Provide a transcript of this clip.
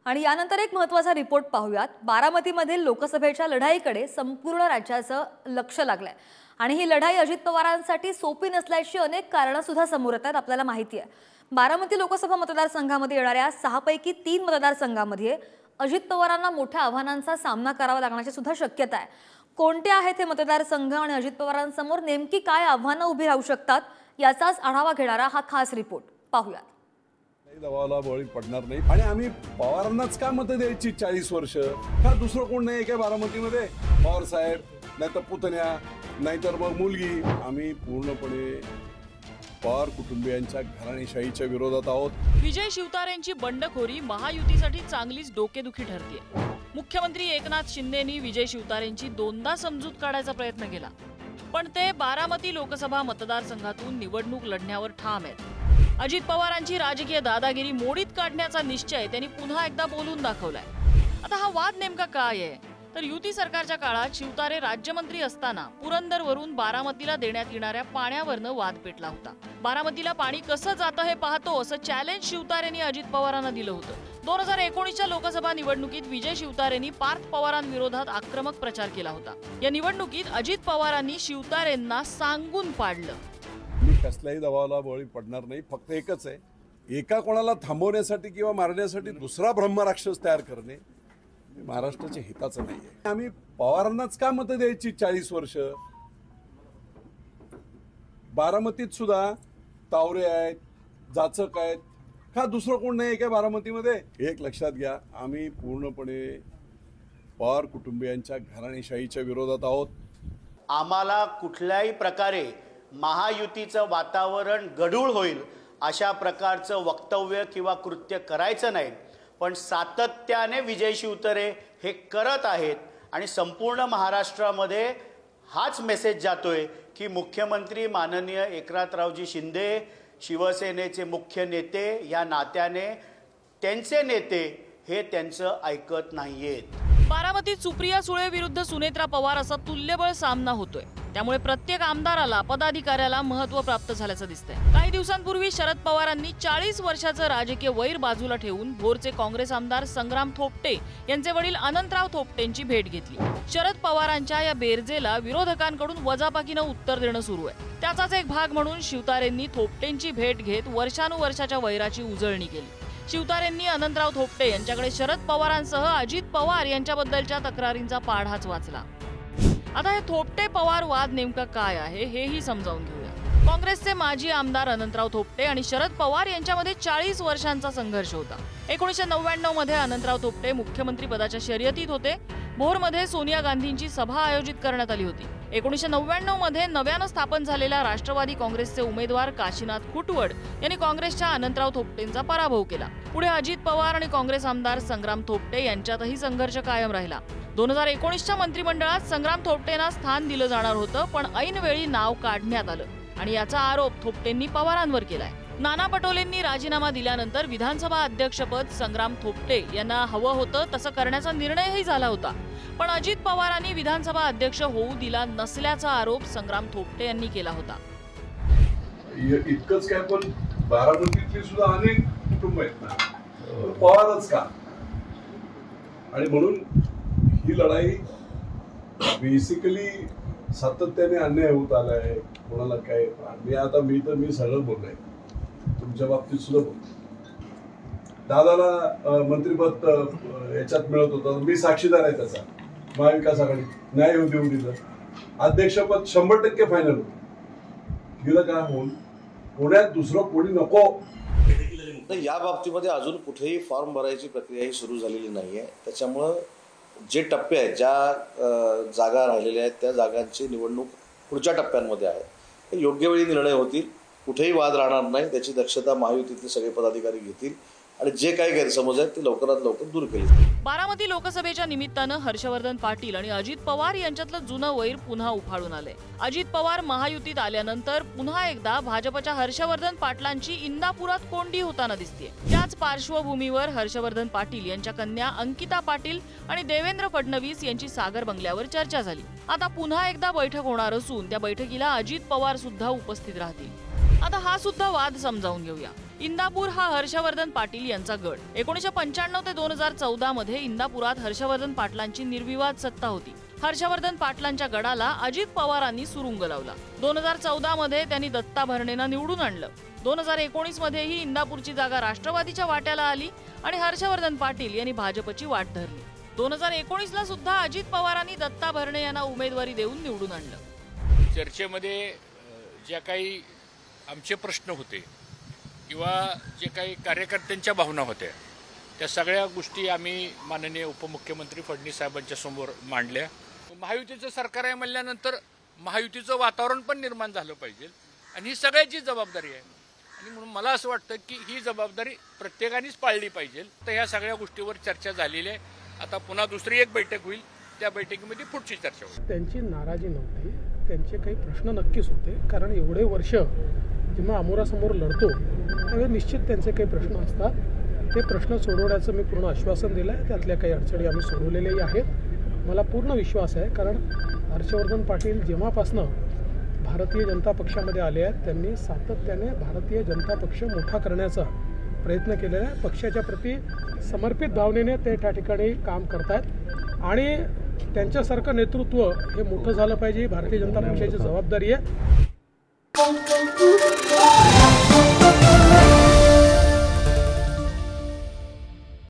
आणि यानंतर एक महत्त्वाचा रिपोर्ट पाहूयात। बारामतीमधील लोकसभेच्या लढाईकडे संपूर्ण राज्याचं लक्ष लागलंय आणि ही लढाई अजित पवारांसाठी सोपी नसल्याची अनेक कारणं सुद्धा समोर येतात। आपल्याला माहिती आहे, बारामती लोकसभा मतदारसंघामध्ये येणाऱ्या 6 पैकी 3 मतदारसंघांमध्ये अजित पवारांना मोठ्या आव्हानांचा सामना करावा लागण्याची सुद्धा शक्यता आहे। कोणते आहेत हे मतदारसंघ आणि अजित पवारांसमोर नेमकी काय आव्हानं उभी राहू शकतात याचाच आढावा घेणारा हा खास रिपोर्ट पाहूयात। दबावाला बळी पडणार नाही आणि आम्ही पवारांनाच का मत द्यायची 40 वर्ष? का दुसरं कोण नाही काय बारामतीमध्ये? पवार साहेब नाहीतर पुतण्या नाहीतर मग मुलगी। आम्ही पूर्णपणे पवार कुटुंबियांच्या घराणेशाहीच्या विरोधात आहोत। विजय शिवतारेंची बंडखोरी महायुतीसाठी चांगलीच डोकेदुखी ठरते। मुख्यमंत्री एकनाथ शिंदेंनी विजय शिवतारेंची दोनदा समजूत काढायचा प्रयत्न केला, पण ते बारामती लोकसभा मतदारसंघातून निवडणूक लढण्यावर ठाम आहेत। अजित पवारांची राजकीय दादागिरी मोडीत काढण्याचा निश्चय त्यांनी पुन्हा एकदा बोलून दाखवलाय। आता हा वाद नेमका काय आहे तर युती सरकारच्या काळात शिवतारे राज्यमंत्री असताना पुरंदरवरून बारामतीला देण्यात येणाऱ्या पाण्यावरनं वाद पेटला होता। बारामतीला पाणी कसं जातं हे पाहतो असं चॅलेंज शिवतारेंनी अजित पवारांना दिलं होतं। 2019च्या लोकसभा निवडणुकीत विजय शिवतारेंनी पार्थ पवारांविरोधात आक्रमक प्रचार केला होता। या निवडणुकीत अजित पवारांनी शिवतारेंना सांगून पाडलं, मी कसल्याही दबावाला बळी पडणार नाही। फक्त एकच आहे, एका कोणाला थांबवण्यासाठी किंवा मारण्यासाठी दुसरा ब्रह्मराक्षस तयार करणे महाराष्ट्राच्या हिताचं नाहीये। आम्ही पवारांनाच का मत द्यायची 40 वर्ष? बारामतीत सुद्धा तावरे आहेत, जाचक आहेत, का दुसरं कोण नाही काय बारामतीमध्ये? एक लक्षात घ्या, आम्ही पूर्णपणे पवार कुटुंबियांच्या घराणेशाहीच्या विरोधात आहोत। आम्हाला कुठल्याही प्रकारे महायुतीचं वातावरण गढूळ होईल अशा प्रकारचं वक्तव्य किंवा कृत्य करायचं नाही, पण सातत्याने विजय शिवतारे हे करत आहेत आणि संपूर्ण महाराष्ट्रामध्ये हाच मेसेज जातोय की मुख्यमंत्री माननीय एकनाथरावजी शिंदे शिवसेनेचे मुख्य नेते या नात्याने त्यांचे नेते हे त्यांचं ऐकत नाहीयेत। बारामतीत सुप्रिया सुळे विरुद्ध सुनेत्रा पवार असा तुल्यबळ सामना होतोय, त्यामुळे प्रत्येक आमदाराला पदाधिकाऱ्याला महत्त्व प्राप्त झाल्याचं दिसतंय। काही दिवसांपूर्वी शरद पवारांनी 40 वर्षाचं राजकीय वैर बाजूला ठेवून भोरचे काँग्रेस आमदार संग्राम थोपटे यांचे वडील अनंतराव थोपटेंची भेट घेतली। शरद पवारांच्या या बेरजेला विरोधकांकडून वजाबाकीनं उत्तर देणं सुरू आहे। त्याचाच एक भाग म्हणून शिवतारेंनी थोपटेंची भेट घेत वर्षानुवर्षाच्या वैराची उजळणी केली। शिवतारेंनी अनंतराव थोपटे यांच्याकडे शरद पवारांसह अजित पवार यांच्याबद्दलच्या तक्रारींचा पाढाच वाचला। आता हे थोपटे पवार वाद नेमका काय आहे हेही समजावून घेऊया। काँग्रेसचे माजी आमदार अनंतराव थोपटे आणि शरद पवार यांच्यामध्ये 40 वर्षांचा संघर्ष होता। 1999 मध्ये अनंतराव थोपटे मुख्यमंत्री पदाच्या शर्यतीत होते। भोरमध्ये सोनिया गांधींची सभा आयोजित करण्यात आली होती। 1999 मध्ये नव्यानं स्थापन झालेल्या राष्ट्रवादी काँग्रेसचे उमेदवार काशीनाथ खुटवड यांनी काँग्रेसच्या अनंतराव थोपटेंचा पराभव केला। पुढे अजित पवार आणि काँग्रेस आमदार संग्राम थोपटे यांच्यातही संघर्ष कायम राहिला। 2019च्या मंत्रिमंडळात संग्राम थोपटेंना स्थान दिलं जाणार होतं, पण ऐनवेळी नाव काढण्यात आलं आणि याचा आरोप थोपटेंनी पवारांवर केलाय। नाना पटोलेंनी राजीनामा दिल्यानंतर विधानसभा अध्यक्षपद संग्राम थोपटे यांना हवं होतं, तसं करण्याचा निर्णयही झाला होता, पण अजित पवारांनी विधानसभा अध्यक्ष होऊ दिला नसल्याचा आरोप संग्राम थोपटे यांनी केला होता। इतकंच काय, पण बारामतीतली सुद्धा अनेक कुटुंब आहेत ना, पवारच का? आणि म्हणून ही लढाई बेसिकली सातत्याने अन्याय होत आलाय। कोणाला काय, मी सगळं बोललोय, तुमच्या बाबतीत सुद्धा बोलतो। दादाला मंत्रिपद याच्यात मिळत होतं, मी साक्षीदार आहे त्याचा। महाविकास आघाडी न्याय होऊ देऊन दिलं, अध्यक्षपद 100% फायनल होतं, दिलं का? होऊन पुण्यात दुसरं कोणी नको। या बाबतीमध्ये अजून कुठेही फॉर्म भरायची प्रक्रिया ही सुरू झालेली नाहीये। त्याच्यामुळं जे टप्पे आहेत, ज्या जागा राहिलेल्या आहेत, त्या जागांची निवडणूक पुढच्या टप्प्यांमध्ये आहे। हे योग्य वेळी निर्णय होतील, कुठेही वाद राहणार नाही, त्याची दक्षता महायुतीतले सगळे पदाधिकारी घेतील आणि जे काही गैरसमज आहेत ते लवकरात लवकर दूर केले जातील। बारामती लोकसभेच्या निमित्तानं हर्षवर्धन पाटील आणि अजित पवार यांच्यातलं जुनं वैर पुन्हा उफाळून आलंय। अजित पवार महायुतीत आल्यानंतर पुन्हा एकदा भाजपच्या हर्षवर्धन पाटलांची इंदापुरात कोंडी होताना दिसतेय। त्याच पार्श्वभूमीवर हर्षवर्धन पाटील यांच्या कन्या अंकिता पाटील आणि देवेंद्र फडणवीस यांची सागर बंगल्यावर चर्चा झाली। आता पुन्हा एकदा बैठक होणार असून त्या बैठकीला अजित पवार सुद्धा उपस्थित राहतील। आता हा सुद्धा वाद समजावून घेऊया। इंदापूर हा हर्षवर्धन पाटील यांचा गड. 1995 ते 2014 मध्ये इंदापुरात हर्षवर्धन पाटलांची निर्विवाद सत्ता होती. हर्षवर्धन पाटलांच्या गडाला अजित पवारांनी सुरुंग लावला. 2014 मध्ये त्यांनी दत्ता भरणेंना निवडून आणलं. 2019 मध्येही इंदापूरची जागा राष्ट्रवादीच्या वाट्याला आली आणि हर्षवर्धन पाटील यांनी भाजपची वाट धरली. 2019ला सुद्धा अजित पवारांनी दत्ता भरणे यांना उमेदवारी देऊन निवडून आणलं. चर्चेमध्ये ज्या काही आमचे प्रश्न होते किंवा जे काही कार्यकर्त्यांच्या भावना होत्या त्या सगळ्या गोष्टी आम्ही माननीय उपमुख्यमंत्री फडणवीस साहेबांच्या समोर मांडल्या. महायुतीचं सरकार आहे म्हणल्यानंतर महायुतीचं वातावरण पण निर्माण झालं पाहिजे आणि ही सगळ्याची जबाबदारी आहे आणि म्हणून मला असं वाटतं की ही जबाबदारी प्रत्येकानेच पाळली पाहिजे. तर ह्या सगळ्या गोष्टीवर चर्चा झालेली आहे. आता पुन्हा दुसरी एक बैठक होईल, त्या बैठकीमध्ये पुढची चर्चा होईल. त्यांची नाराजी नव्हती, त्यांचे काही प्रश्न नक्कीच होते, कारण एवढे वर्ष जेव्हा आमोरासमोर लढतो त्यावेळी निश्चित त्यांचे काही प्रश्न असतात. ते प्रश्न सोडवण्याचं मी पूर्ण आश्वासन दिलं आहे. त्यातल्या काही अडचणी आम्ही सोडवलेल्याही आहेत. मला पूर्ण विश्वास आहे, कारण हर्षवर्धन पाटील जेव्हापासनं भारतीय जनता पक्षामध्ये आले आहेत त्यांनी सातत्याने भारतीय जनता पक्ष मोठा करण्याचा प्रयत्न केलेला आहे. पक्षाच्या प्रती समर्पित भावनेने ते त्या ठिकाणी काम करतात आणि त्यांच्यासारखं नेतृत्व हे मोठं झालं पाहिजे ही भारतीय जनता पक्षाची जबाबदारी आहे.